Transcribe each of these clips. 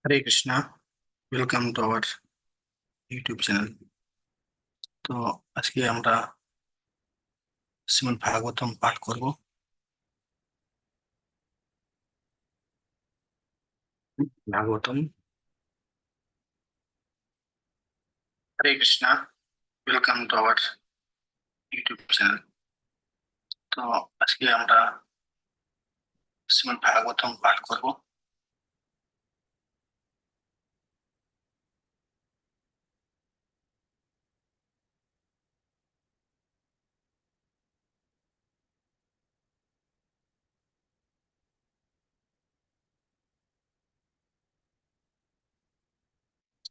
Hare Krishna, welcome to our YouTube channel. তো আজকে আমরা শ্রীমদ্ ভাগবতম পাঠ করব। Bhagavatam. Hare Krishna, welcome to our YouTube channel. তো আজকে আমরা শ্রীমদ্ ভাগবতম পাঠ করব।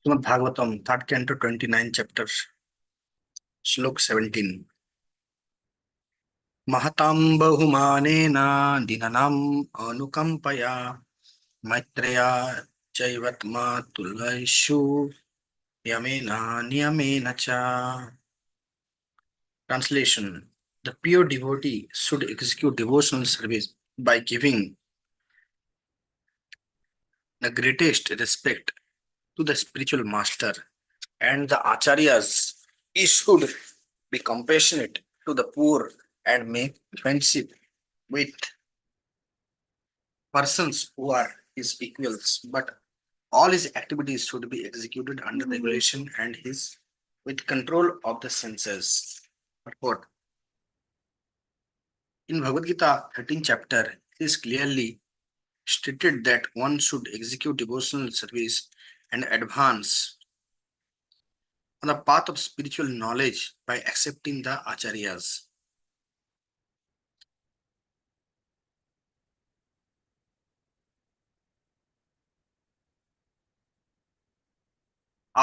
Srimad Bhagavatam third canto 29 chapter, শ্লোক 17। महतां बहुमानेन दीनानाम् अनुकम्पया मैत्रेया चैवत्मातुलैषु यमेन नियमेन च। Translation: the pure devotee should execute devotional service by giving the greatest respect to the spiritual master and the acharyas. He should be compassionate to the poor and make friendship with persons who are his equals. But all his activities should be executed under regulation and his with control of the senses. Purport: in Bhagavad Gita 13th chapter, it is clearly stated that one should execute devotional service and advance on the path of spiritual knowledge by accepting the acharyas.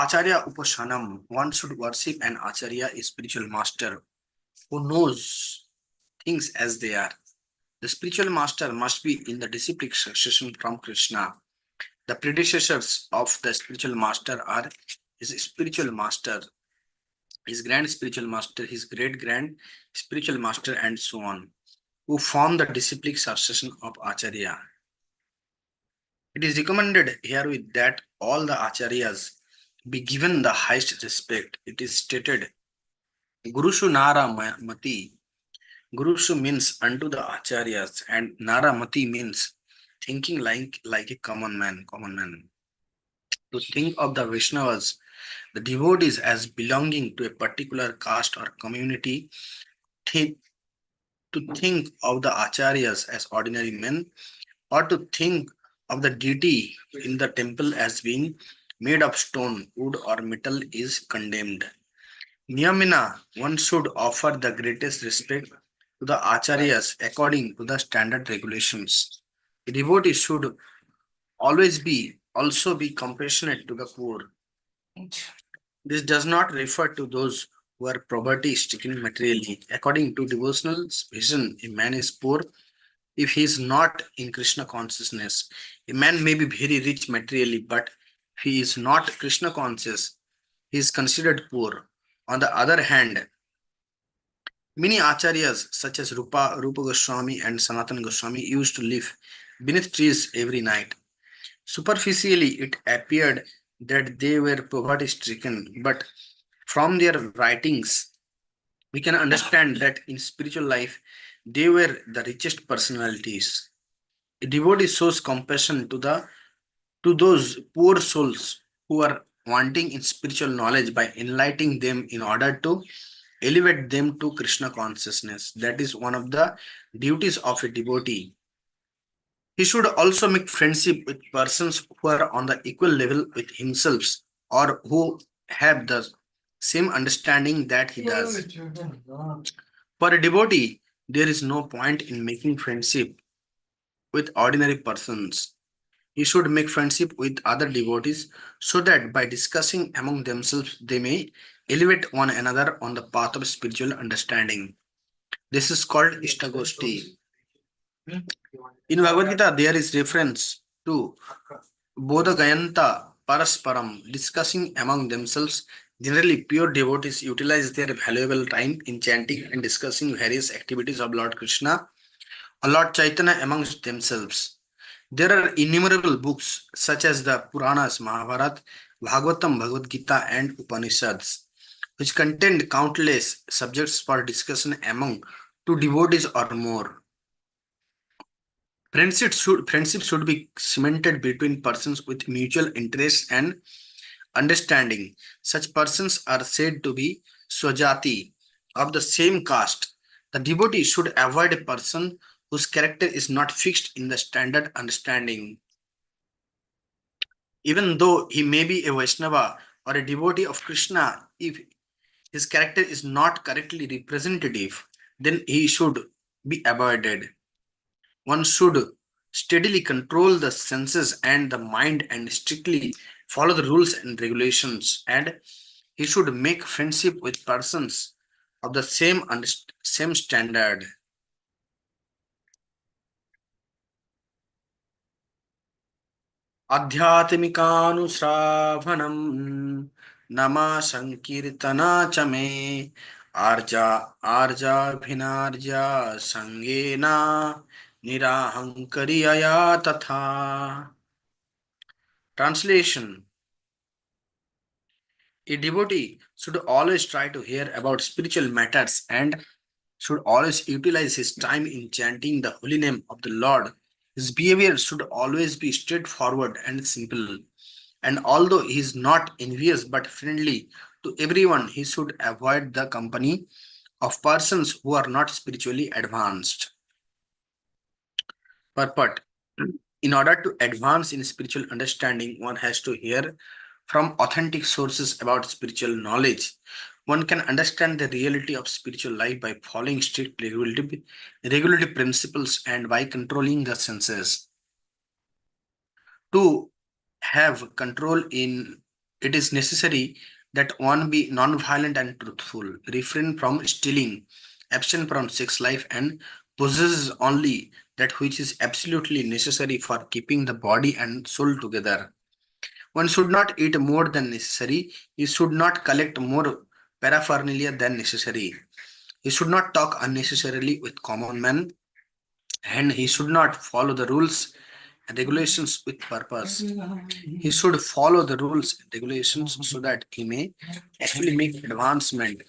Acharya Upashanam: one should worship an acharya, a spiritual master who knows things as they are. The spiritual master must be in the disciplic succession from Krishna. The predecessors of the spiritual master are his spiritual master, his grand spiritual master, his great grand spiritual master, and so on, who form the disciplic succession of Acharya. It is recommended herewith that all the Acharyas be given the highest respect. It is stated, Gurushu Nara Mati. Gurushu means unto the Acharyas, and Nara Mati means thinking like a common man. To think of the Vaishnavas, the devotees, as belonging to a particular caste or community, to think of the Acharyas as ordinary men, or to think of the deity in the temple as being made of stone, wood, or metal is condemned. Niyamina, one should offer the greatest respect to the acharyas according to the standard regulations. A devotee should always be compassionate to the poor. This does not refer to those who are poverty stricken materially. According to devotional vision, a man is poor if he is not in Krishna consciousness. A man may be very rich materially, but if he is not Krishna conscious, he is considered poor. On the other hand, many acharyas such as Rupa Goswami and Sanatana Goswami used to live beneath trees every night. Superficially, it appeared that they were poverty stricken, but from their writings, we can understand that in spiritual life, they were the richest personalities. A devotee shows compassion to those poor souls who are wanting in spiritual knowledge by enlightening them in order to elevate them to Krishna consciousness. That is one of the duties of a devotee. He should also make friendship with persons who are on the equal level with himself or who have the same understanding that he does. For a devotee, there is no point in making friendship with ordinary persons. He should make friendship with other devotees so that by discussing among themselves they may elevate one another on the path of spiritual understanding. This is called Ishtagoshti. In Bhagavad Gita, there is reference to Bodhagayanta Parasparam, discussing among themselves. Generally, pure devotees utilize their valuable time in chanting and discussing various activities of Lord Krishna or Lord Chaitanya amongst themselves. There are innumerable books such as the Puranas, Mahabharata, Bhagavatam, Bhagavad Gita, and Upanishads, which contain countless subjects for discussion among two devotees or more. Friendship should be cemented between persons with mutual interest and understanding. Such persons are said to be swajati, of the same caste. The devotee should avoid a person whose character is not fixed in the standard understanding. Even though he may be a Vaishnava or a devotee of Krishna, if his character is not correctly representative, then he should be avoided. One should steadily control the senses and the mind and strictly follow the rules and regulations, and he should make friendship with persons of the same standard. आध्यात्मिकानुश्रावणम् नमा संकीर्तना च मे आर्जा आर्जाभिनार्जा संगेना निराहंकरियया तथा. Translation: a devotee should always try to hear about spiritual matters and should always utilize his time in chanting the holy name of the Lord. His behavior should always be straightforward and simple. And although he is not envious but friendly to everyone, he should avoid the company of persons who are not spiritually advanced. Purport: in order to advance in spiritual understanding, one has to hear from authentic sources about spiritual knowledge. One can understand the reality of spiritual life by following strict regulative principles and by controlling the senses. To have control in it is necessary that one be non-violent and truthful, refrain from stealing, abstain from sex life, and possesses only that which is absolutely necessary for keeping the body and soul together. One should not eat more than necessary. He should not collect more paraphernalia than necessary. He should not talk unnecessarily with common men, and he should not follow the rules and regulations with purpose. He should follow the rules and regulations so that he may actually make advancement.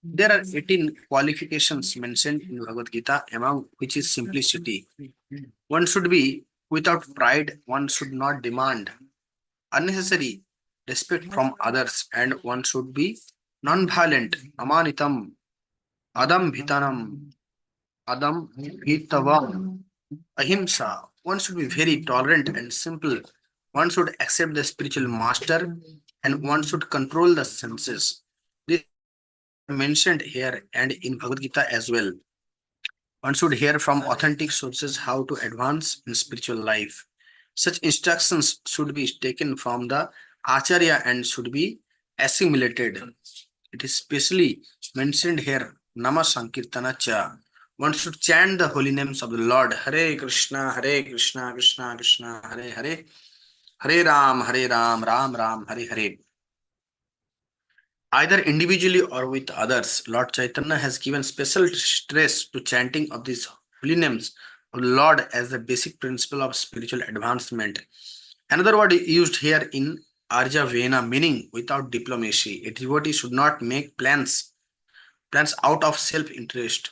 There are 18 qualifications mentioned in Bhagavad Gita, among which is simplicity. One should be without pride, one should not demand unnecessary respect from others, and one should be non-violent, amanitam, adam bhitanam, adam bhitavam, ahimsa. One should be very tolerant and simple. One should accept the spiritual master and one should control the senses. These are mentioned here and in Bhagavad Gita as well. One should hear from authentic sources how to advance in spiritual life. Such instructions should be taken from the Acharya and should be assimilated. It is specially mentioned here, Nama Sankirtana Cha. One should chant the holy names of the Lord. Hare Krishna, Krishna Krishna, Hare Hare. Hare Ram, Ram Ram, Hare Hare. Either individually or with others, Lord Chaitanya has given special stress to chanting of these holy names of the Lord as the basic principle of spiritual advancement. Another word used here in Arja Vena, meaning without diplomacy. A devotee should not make plans out of self-interest.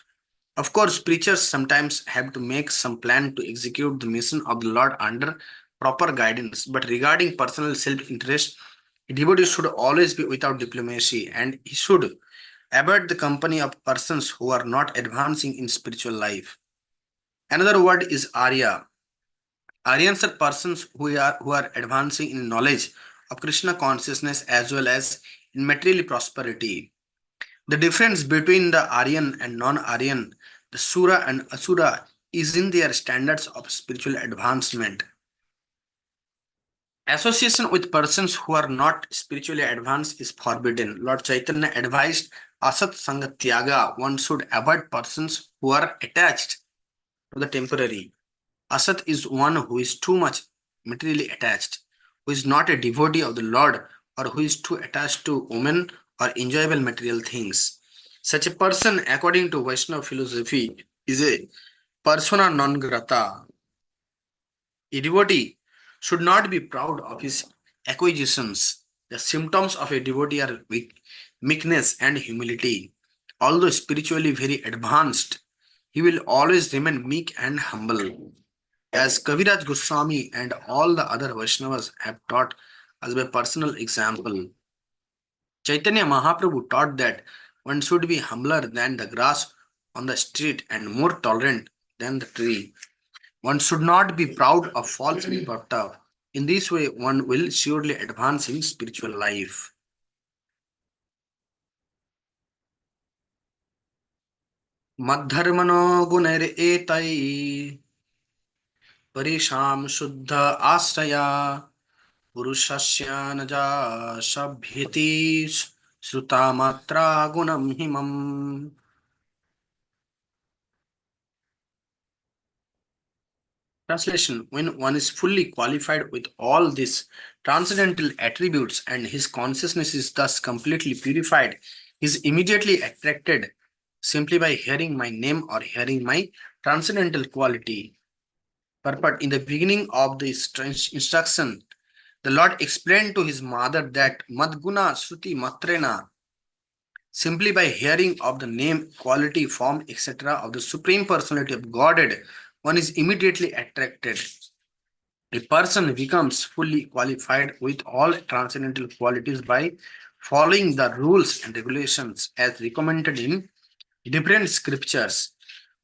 Of course, preachers sometimes have to make some plan to execute the mission of the Lord under proper guidance. But regarding personal self-interest, a devotee should always be without diplomacy and he should avoid the company of persons who are not advancing in spiritual life. Another word is Arya. Aryans are persons who are advancing in knowledge of Krishna consciousness as well as in material prosperity. The difference between the Aryan and non-Aryan, the Sura and Asura, is in their standards of spiritual advancement. Association with persons who are not spiritually advanced is forbidden. Lord Chaitanya advised Asat Sanga Tyaga. One should avoid persons who are attached to the temporary. Asat is one who is too much materially attached, who is not a devotee of the Lord, or who is too attached to women or enjoyable material things. Such a person, according to Vaishnava philosophy, is a persona non grata. A devotee should not be proud of his acquisitions. The symptoms of a devotee are meekness and humility. Although spiritually very advanced, he will always remain meek and humble. As Kaviraj Goswami and all the other Vaishnavas have taught us by personal example, Chaitanya Mahaprabhu taught that one should be humbler than the grass on the street and more tolerant than the tree. One should not be proud of false puffed. In this way, one will surely advance in spiritual life. मद्धर्मनो गुणैरेतै परिशाम शुद्ध आश्रया पुरुषस्य न जा सभ्यति श्रुता मात्रा गुणम हिमम्. Translation: when one is fully qualified with all these transcendental attributes and his consciousness is thus completely purified, he is immediately attracted simply by hearing my name or hearing my transcendental quality. Purport: in the beginning of this instruction, the Lord explained to his mother that Madguna Sruti Matrena, simply by hearing of the name, quality, form, etc. of the Supreme Personality of Godhead, one is immediately attracted. A person becomes fully qualified with all transcendental qualities by following the rules and regulations as recommended in different scriptures.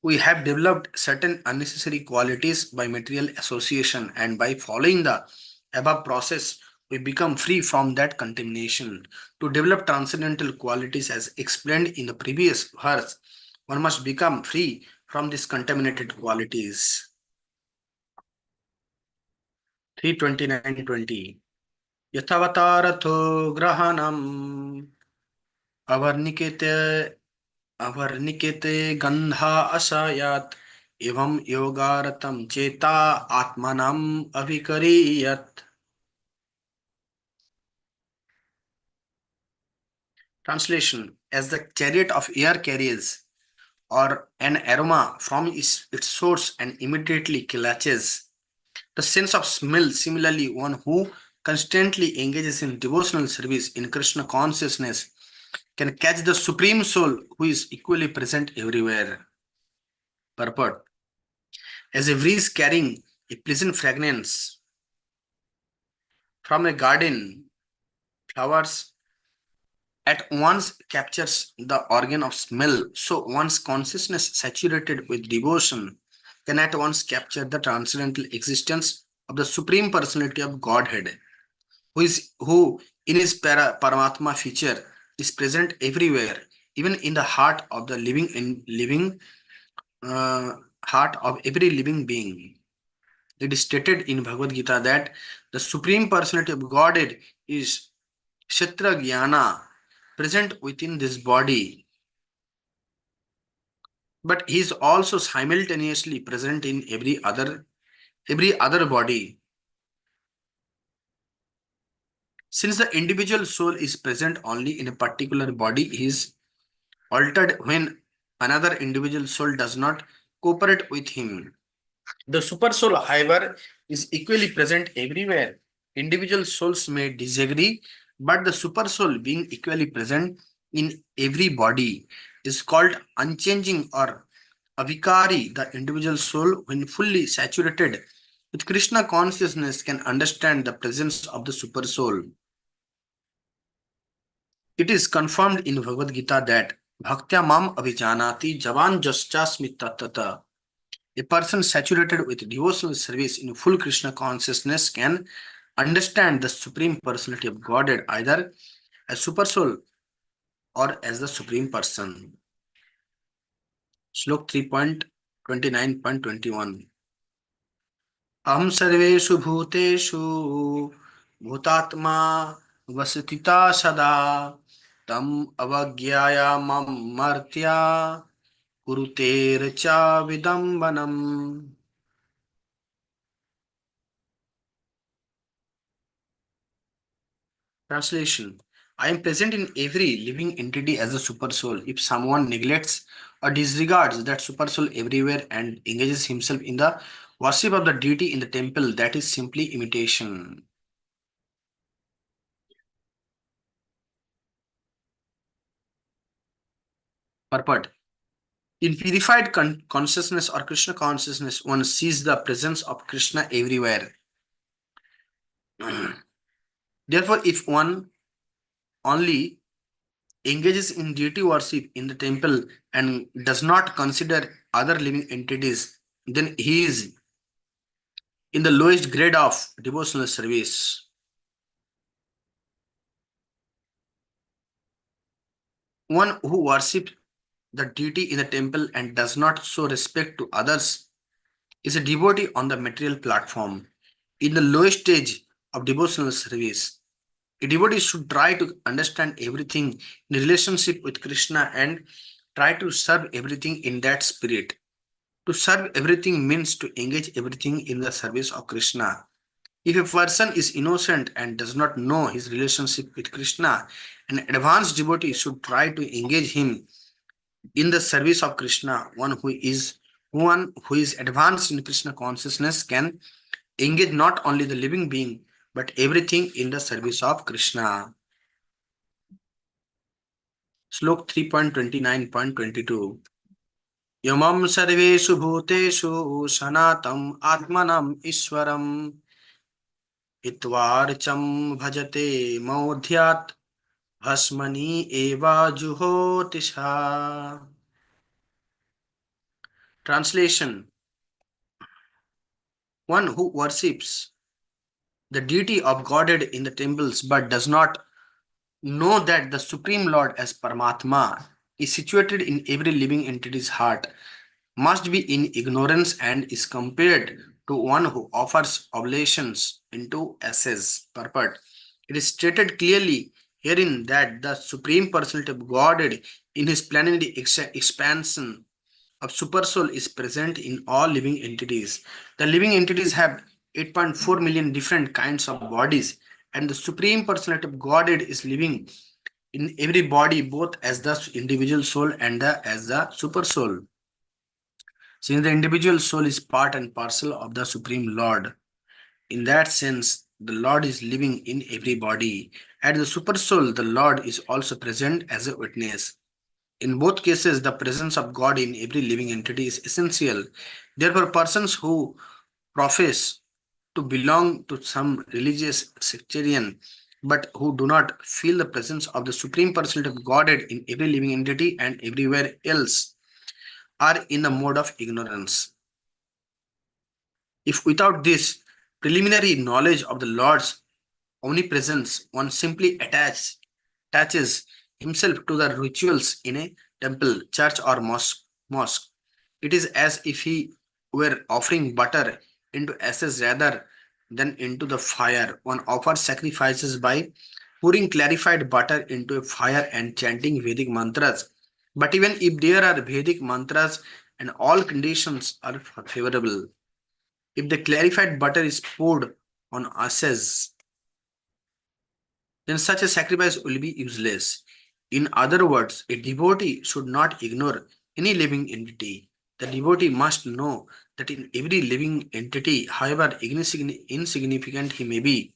We have developed certain unnecessary qualities by material association, and by following the above process, we become free from that contamination. To develop transcendental qualities as explained in the previous verse, one must become free from these contaminated qualities. 329:20 यथावतारथो ग्रहणम् अवर्णिकेते अवर्णिकेते गंधा असायात एवं योगारतम चेता आत्मनम अभिकरीयत. Translation: as the chariot of air carries or an aroma from its source and immediately catches the sense of smell, similarly one who constantly engages in devotional service in Krishna consciousness can catch the Supreme Soul who is equally present everywhere. Purport: as a breeze carrying a pleasant fragrance from a garden, flowers at once captures the organ of smell, so one's consciousness saturated with devotion can at once capture the transcendental existence of the Supreme Personality of Godhead, who in his Paramatma feature is present everywhere, even in the heart of the living heart of every living being. It is stated in Bhagavad Gita that the Supreme Personality of Godhead is Kshetra Jnana, present within this body, but he is also simultaneously present in every other body. Since the individual soul is present only in a particular body, he is altered when another individual soul does not cooperate with him. The super soul, however, is equally present everywhere. Individual souls may disagree, but the super soul, being equally present in every body, is called unchanging or avikari. The individual soul, when fully saturated with Krishna consciousness, can understand the presence of the super soul. It is confirmed in Bhagavad Gita that Bhaktya mam abhijanati javan jaschasmi tattata. A person saturated with devotional service in full Krishna consciousness can understand the Supreme Personality of Godhead either as Super Soul or as the Supreme Person. Slok 3.29.21 Aham sarveshu bhuteshu bhutatma vasitita sada tam avagyaya mam martya kurute cha vidambanam. Translation: I am present in every living entity as a super soul. If someone neglects or disregards that super soul everywhere and engages himself in the Worship of the deity in the temple, that is simply imitation. Purport. In purified consciousness or Krishna consciousness, one sees the presence of Krishna everywhere. Therefore, if one only engages in deity worship in the temple and does not consider other living entities, then he is in the lowest grade of devotional service. One who worships the deity in the temple and does not show respect to others is a devotee on the material platform. In the lowest stage of devotional service, a devotee should try to understand everything in relationship with Krishna and try to serve everything in that spirit. To serve everything means to engage everything in the service of Krishna. If a person is innocent and does not know his relationship with Krishna, an advanced devotee should try to engage him in the service of Krishna. One who is advanced in Krishna consciousness can engage not only the living being but everything in the service of Krishna. Slok 3.29.22. Yamam sarveshu bhuteshu sanatam atmanam ishwaram itvarcham bhajate maudhyat bhasmani eva juhotisha. Translation. One who worships the deity of Godhead in the temples but does not know that the Supreme Lord as Paramatma is situated in every living entity's heart must be in ignorance and is compared to one who offers oblations into ashes. Purport. It is stated clearly herein that the Supreme Personality of Godhead in his planetary expansion of supersoul is present in all living entities. The living entities have 8.4 million different kinds of bodies, and the Supreme Personality of Godhead is living in every body, both as the individual soul and as the super soul. Since the individual soul is part and parcel of the Supreme Lord, in that sense, the Lord is living in every body. At the super soul, the Lord is also present as a witness. In both cases, the presence of God in every living entity is essential. Therefore, persons who profess to belong to some religious sectarian but who do not feel the presence of the Supreme Personality of Godhead in every living entity and everywhere else are in the mode of ignorance. If without this preliminary knowledge of the Lord's omnipresence, one simply attaches himself to the rituals in a temple, church, or mosque. It is as if he were offering butter into ashes rather than into the fire. One offers sacrifices by pouring clarified butter into a fire and chanting Vedic mantras. But even if there are Vedic mantras and all conditions are favorable, if the clarified butter is poured on ashes, then such a sacrifice will be useless. In other words, a devotee should not ignore any living entity. The devotee must know that in every living entity, however insignificant he may be,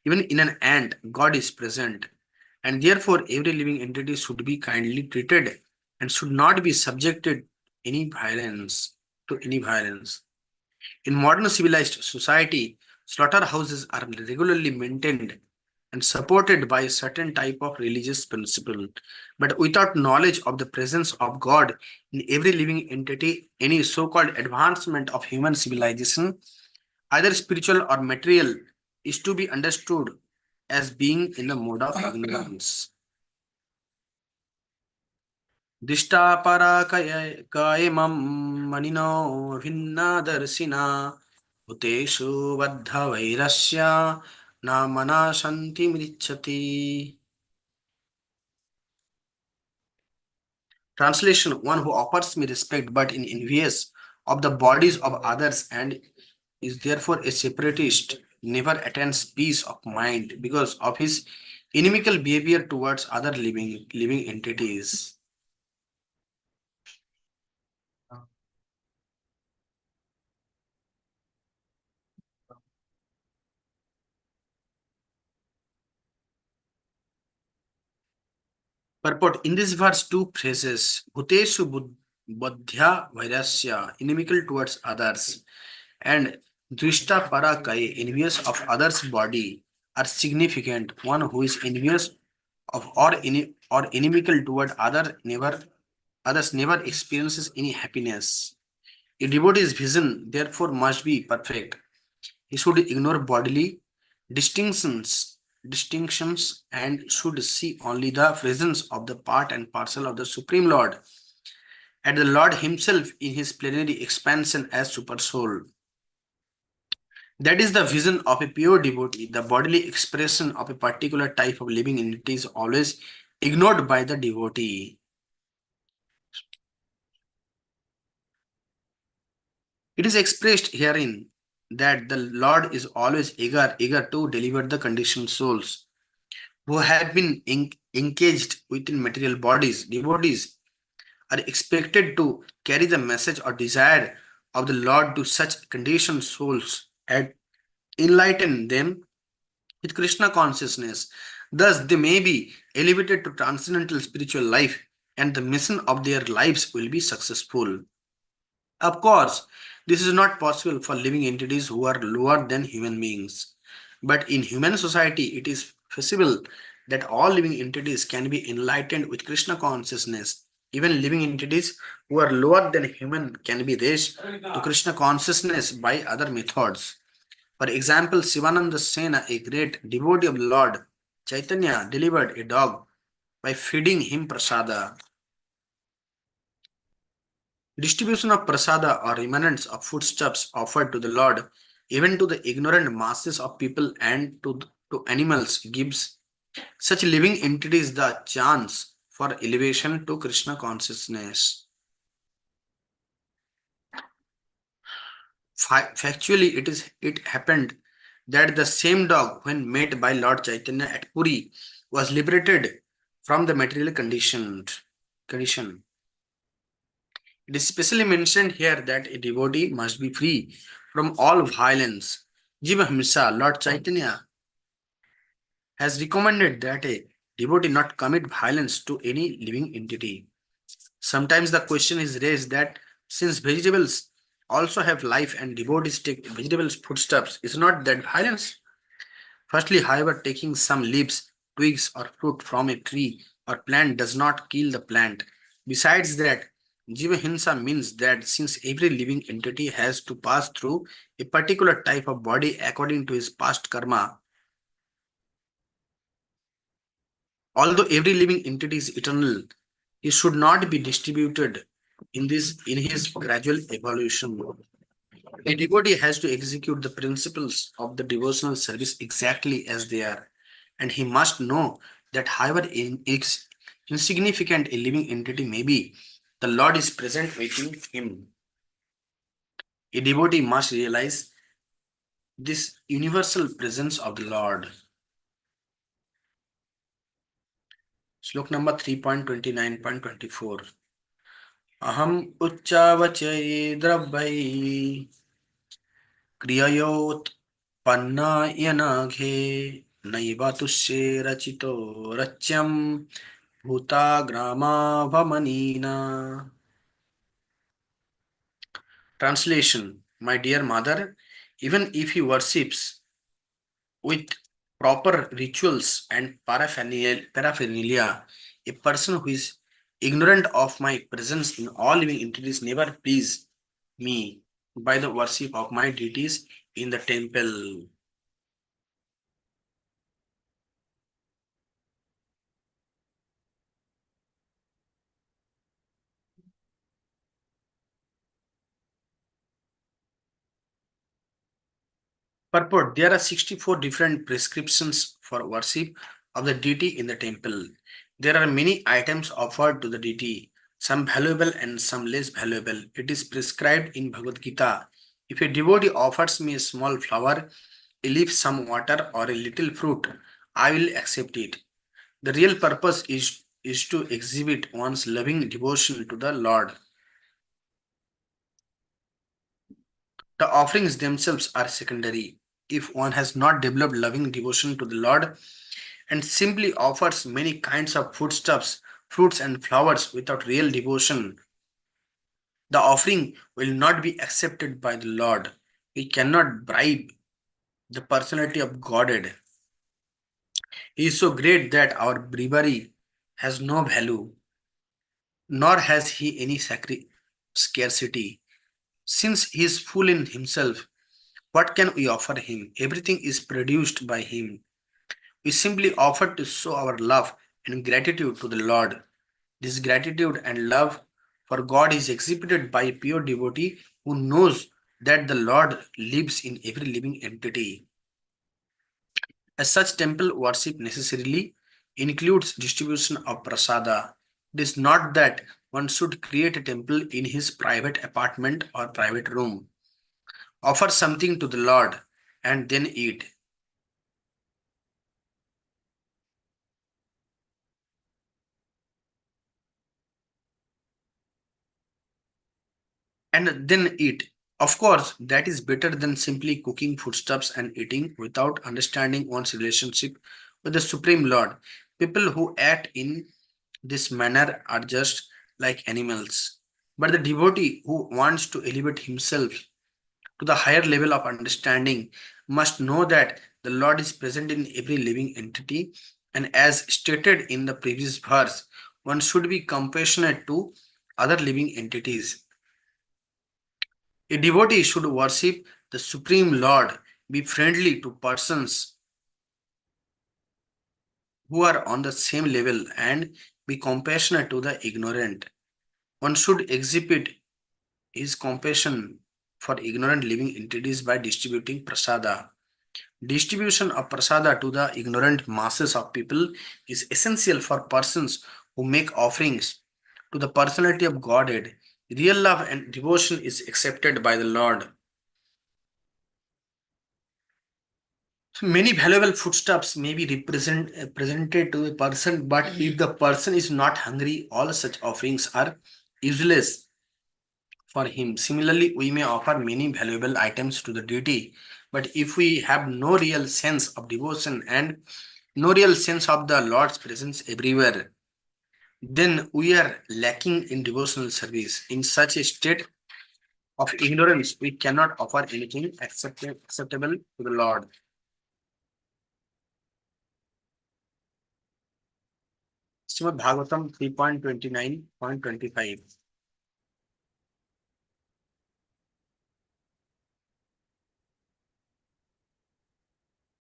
even in an ant, God is present. And therefore, every living entity should be kindly treated and should not be subjected to any violence. In modern civilized society, slaughterhouses are regularly maintained and supported by a certain type of religious principle. But without knowledge of the presence of God in every living entity, any so-called advancement of human civilization, either spiritual or material, is to be understood as being in the mode of ignorance. दिष्टापराकयमं मनिनो भिन्नादर्शिना भूतेषु बद्धवैरस्य न मना शान्तिमिच्छति. Translation. One who offers me respect but in envious of the bodies of others and is therefore a separatist never attains peace of mind because of his inimical behavior towards other living entities. Purport. In this verse, two phrases, Bhuteshu Buddhya Vairasya, inimical towards others, and Drishta Parakai, envious of others' body, are significant. One who is envious of or inimical toward others never experiences any happiness. A devotee's vision therefore must be perfect. He should ignore bodily distinctions and should see only the presence of the part and parcel of the Supreme Lord and the Lord Himself in His plenary expansion as Super Soul. That is the vision of a pure devotee. The bodily expression of a particular type of living entity is always ignored by the devotee. It is expressed herein that the Lord is always eager to deliver the conditioned souls who have been engaged within material bodies. Devotees are expected to carry the message or desire of the Lord to such conditioned souls and enlighten them with Krishna consciousness. Thus, they may be elevated to transcendental spiritual life and the mission of their lives will be successful. Of course, this is not possible for living entities who are lower than human beings. But in human society, it is feasible that all living entities can be enlightened with Krishna consciousness. Even living entities who are lower than human can be raised to Krishna consciousness by other methods. For example, Sivananda Sena, a great devotee of the Lord Chaitanya, delivered a dog by feeding him prasada. Distribution of prasada or remnants of foodstuffs offered to the Lord, even to the ignorant masses of people and to animals, gives such living entities the chance for elevation to Krishna consciousness. Factually, it happened that the same dog, when met by Lord Chaitanya at Puri, was liberated from the material condition. It is specially mentioned here that a devotee must be free from all violence. Jiva Himsa, Lord Chaitanya, has recommended that a devotee not commit violence to any living entity. Sometimes the question is raised that since vegetables also have life and devotees take vegetables foodstuffs, is not that violence? Firstly, however, taking some leaves, twigs, or fruit from a tree or plant does not kill the plant. Besides that, Jiva Hinsa means that since every living entity has to pass through a particular type of body according to his past karma, although every living entity is eternal, he should not be distributed in his gradual evolution. A devotee has to execute the principles of the devotional service exactly as they are, and he must know that however insignificant a living entity may be, the Lord is present within him. A devotee must realize this universal presence of the Lord. Slok number 3.29.24. Aham uccavachaye drabbai क्रिययोत् पन्नायनाघे naive तुष्ये रचितो रच्यं भूताग्रामाभमनीना. Translation. My dear mother, even if he worships with proper rituals and paraphernalia, a person who is ignorant of my presence in all living entities never please me by the worship of my deities in the temple. Purport. There are 64 different prescriptions for worship of the deity in the temple. There are many items offered to the deity, some valuable and some less valuable. It is prescribed in Bhagavad Gita. If a devotee offers me a small flower, a leaf, some water, or a little fruit, I will accept it. The real purpose is to exhibit one's loving devotion to the Lord. The offerings themselves are secondary. If one has not developed loving devotion to the Lord and simply offers many kinds of foodstuffs fruits and flowers without real devotion, the offering will not be accepted by the Lord. We cannot bribe the personality of Godhead. He is so great that our bribery has no value, nor has he any scarcity. Since he is full in himself, what can we offer him? Everything is produced by him. We simply offer to show our love and gratitude to the Lord. This gratitude and love for God is exhibited by a pure devotee who knows that the Lord lives in every living entity. As such, temple worship necessarily includes distribution of prasada. It is not that one should create a temple in his private apartment or private room, offer something to the Lord, and then eat. And then eat. Of course, that is better than simply cooking foodstuffs and eating without understanding one's relationship with the Supreme Lord. People who act in this manner are just like animals. But the devotee who wants to elevate himself to the higher level of understanding must know that the Lord is present in every living entity, and as stated in the previous verse, one should be compassionate to other living entities. A devotee should worship the Supreme Lord, be friendly to persons who are on the same level, and be compassionate to the ignorant. One should exhibit his compassion for ignorant living entities by distributing prasada. Distribution of prasada to the ignorant masses of people is essential for persons who make offerings to the personality of Godhead. Real love and devotion is accepted by the Lord. So many valuable foodstuffs may be presented to a person, but if the person is not hungry, all such offerings are useless for him. Similarly, we may offer many valuable items to the deity, but if we have no real sense of devotion and no real sense of the Lord's presence everywhere, then we are lacking in devotional service. In such a state of ignorance, we cannot offer anything acceptable to the Lord. Srimad Bhagavatam 3.29.25